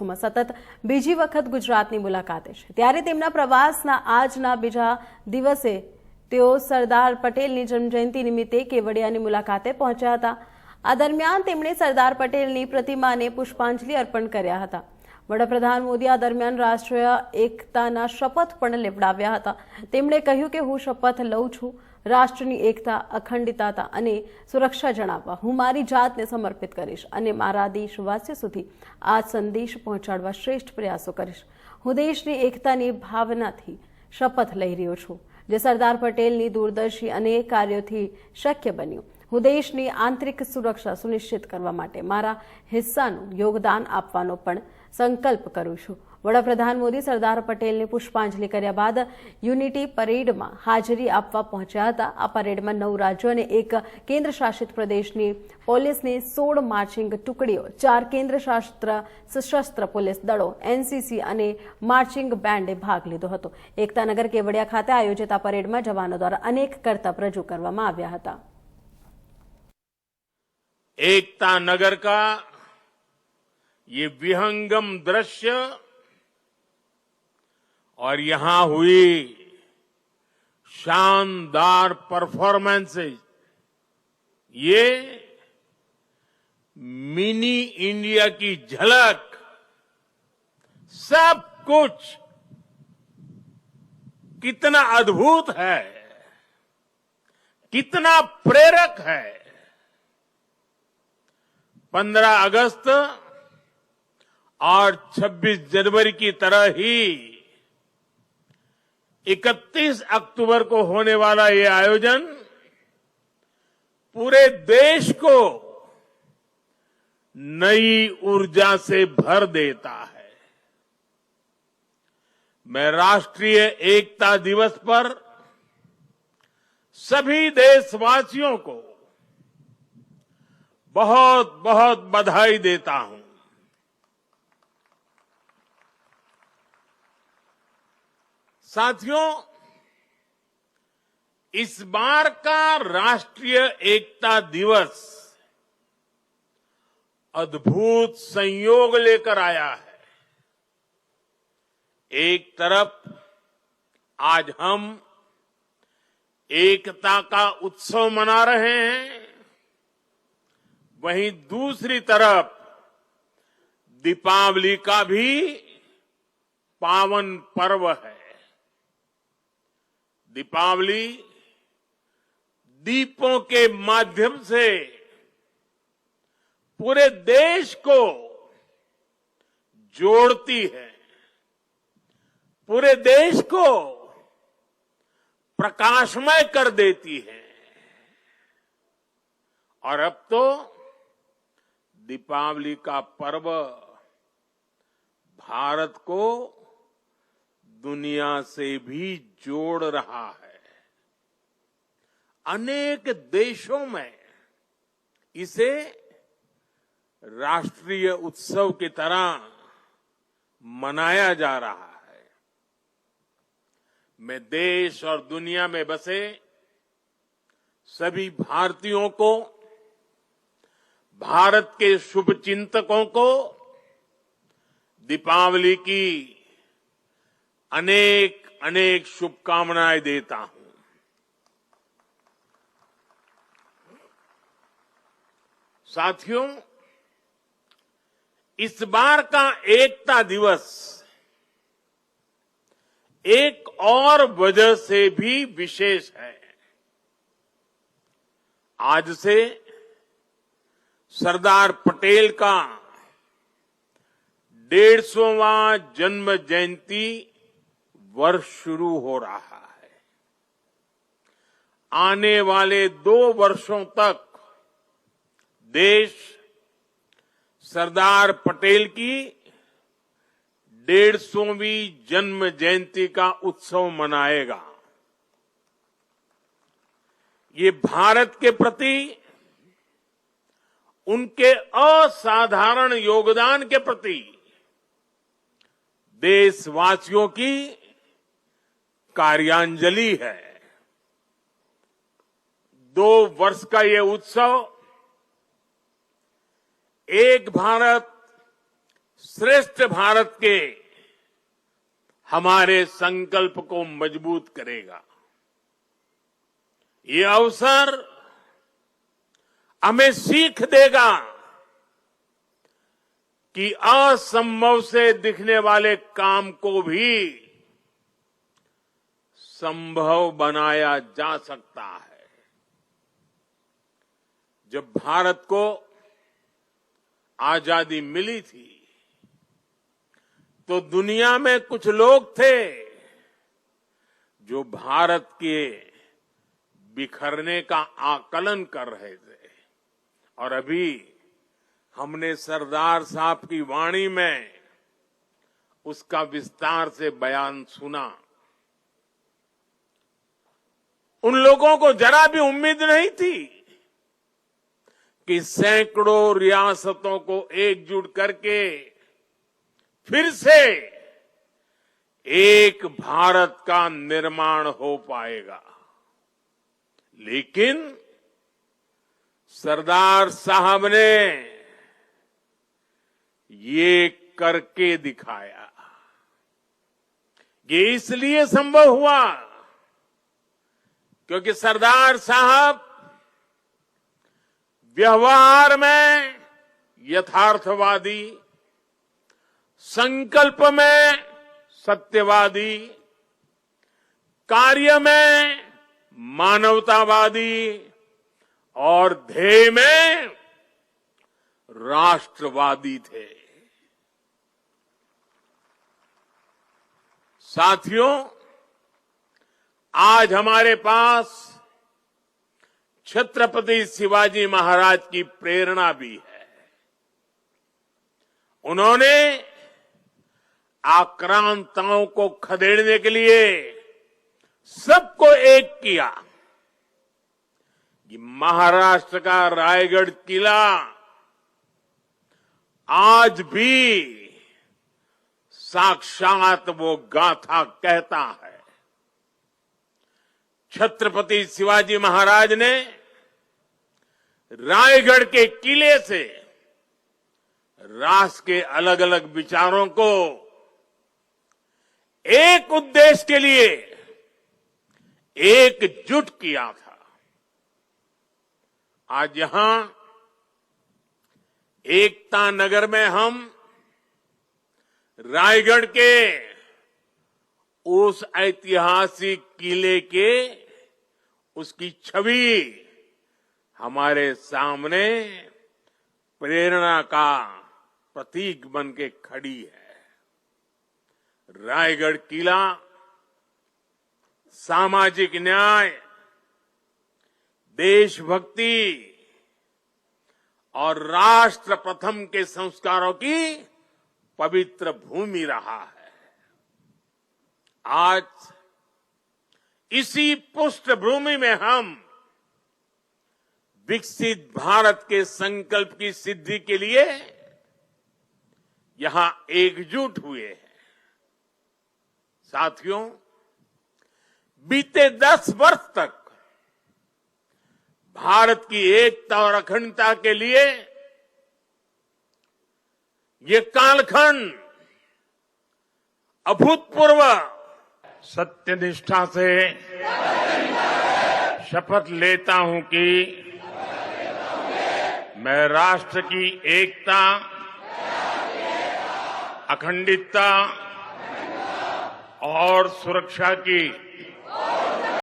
સતત બીજી વખત ગુજરાતની મુલાકાતે છે ત્યારે તેમના પ્રવાસના આજના બીજા દિવસે તેઓ સરદાર પટેલની જન્મજયંતિ નિમિત્તે કેવડિયાની મુલાકાતે પહોંચ્યા હતા। આ દરમિયાન તેમણે સરદાર પટેલની પ્રતિમાને પુષ્પાંજલિ અર્પણ કર્યા હતા। વડાપ્રધાન મોદી આ દરમિયાન રાષ્ટ્રીય એકતાના શપથ પણ લેવડાવ્યા હતા। તેમણે કહ્યું કે હું શપથ લઉં છું રાષ્ટ્રની એકતા, અખંડિતતા અને સુરક્ષા જણાવવા હું મારી જાતને સમર્પિત કરીશ અને મારા દેશવાસીઓ સુધી આ સંદેશ પહોંચાડવા શ્રેષ્ઠ પ્રયાસો કરીશ। હું દેશની એકતાની ભાવનાથી શપથ લઈ રહ્યો છું જે સરદાર પટેલની દૂરદર્શી અનેક કાર્યોથી શક્ય બન્યું। હું દેશની આંતરિક સુરક્ષા સુનિશ્ચિત કરવા માટે મારા હિસ્સાનું યોગદાન આપવાનો પણ સંકલ્પ કરું છું। વડાપ્રધાન મોદી સરદાર પટેલને પુષ્પાંજલિ કર્યા બાદ યુનિટી પરેડમાં હાજરી આપવા પહોંચ્યા હતા। આ પરેડમાં 9 રાજ્યો અને એક કેન્દ્રશાસિત પ્રદેશની પોલીસની 16 માર્ચિંગ ટુકડીઓ, 4 કેન્દ્રશાસિત સશસ્ત્ર પોલીસ દળો, એનસીસી અને માર્ચિંગ બેન્ડે ભાગ લીધો હતો। એકતાનગર કેવડિયા ખાતે આયોજિત આ પરેડમાં જવાનો દ્વારા અનેક કરતબ રજૂ કરવામાં આવ્યા હતા। एकता नगर का ये विहंगम दृश्य और यहां हुई शानदार परफॉर्मेंसेस, ये मिनी इंडिया की झलक, सब कुछ कितना अद्भुत है, कितना प्रेरक है। 15 अगस्त और 26 जनवरी की तरह ही 31 अक्टूबर को होने वाला ये आयोजन पूरे देश को नई ऊर्जा से भर देता है। मैं राष्ट्रीय एकता दिवस पर सभी देशवासियों को बहुत बहुत बधाई देता हूं। साथियों, इस बार का राष्ट्रीय एकता दिवस अद्भुत संयोग लेकर आया है। एक तरफ आज हम एकता का उत्सव मना रहे हैं, वहीं दूसरी तरफ दीपावली का भी पावन पर्व है। दीपावली दीपों के माध्यम से पूरे देश को जोड़ती है, पूरे देश को प्रकाशमय कर देती है। और अब तो दीपावली का पर्व भारत को दुनिया से भी जोड़ रहा है। अनेक देशों में इसे राष्ट्रीय उत्सव की तरह मनाया जा रहा है। मैं देश और दुनिया में बसे सभी भारतीयों को, भारत के शुभचिंतकों को दीपावली की अनेक अनेक शुभकामनाएं देता हूं। साथियों, इस बार का एकता दिवस एक और वजह से भी विशेष है। आज से सरदार पटेल का 150वां जन्म जयंती वर्ष शुरू हो रहा है। आने वाले 2 वर्षों तक देश सरदार पटेल की 150वीं जन्म जयंती का उत्सव मनाएगा। ये भारत के प्रति उनके असाधारण योगदान के प्रति देशवासियों की कार्यांजलि है। 2 वर्ष का ये उत्सव एक भारत श्रेष्ठ भारत के हमारे संकल्प को मजबूत करेगा। ये अवसर हमें सीख देगा कि असंभव से दिखने वाले काम को भी संभव बनाया जा सकता है। जब भारत को आजादी मिली थी तो दुनिया में कुछ लोग थे जो भारत के बिखरने का आकलन कर रहे थे, और अभी हमने सरदार साहब की वाणी में उसका विस्तार से बयान सुना। उन लोगों को जरा भी उम्मीद नहीं थी कि सैकड़ों रियासतों को एकजुट करके फिर से एक भारत का निर्माण हो पाएगा। लेकिन सरदार साहब ने ये करके दिखाया। ये इसलिए संभव हुआ क्योंकि सरदार साहब व्यवहार में यथार्थवादी, संकल्प में सत्यवादी, कार्य में मानवतावादी और ध्येय में राष्ट्रवादी थे। साथियों, आज हमारे पास छत्रपति शिवाजी महाराज की प्रेरणा भी है। उन्होंने आक्रांताओं को खदेड़ने के लिए सबको एक किया। कि महाराष्ट्र का रायगढ़ किला आज भी साक्षात वो गाथा कहता है। छत्रपति शिवाजी महाराज ने रायगढ़ के किले से राष्ट्र के अलग अलग विचारों को एक उद्देश्य के लिए एकजुट किया था। आज यहां एकता नगर में हम रायगढ़ के उस ऐतिहासिक किले के उसकी छवि हमारे सामने प्रेरणा का प्रतीक बन के खड़ी है। रायगढ़ किला सामाजिक न्याय, देशभक्ति और राष्ट्र प्रथम के संस्कारों की पवित्र भूमि रहा है। आज इसी पृष्ठभूमि में हम विकसित भारत के संकल्प की सिद्धि के लिए यहां एकजुट हुए हैं। साथियों, बीते 10 वर्ष तक भारत की एकता और अखंडता के लिए ये कालखंड अभूतपूर्व सत्यनिष्ठा से शपथ लेता हूं कि मैं राष्ट्र की एकता, अखंडता और सुरक्षा की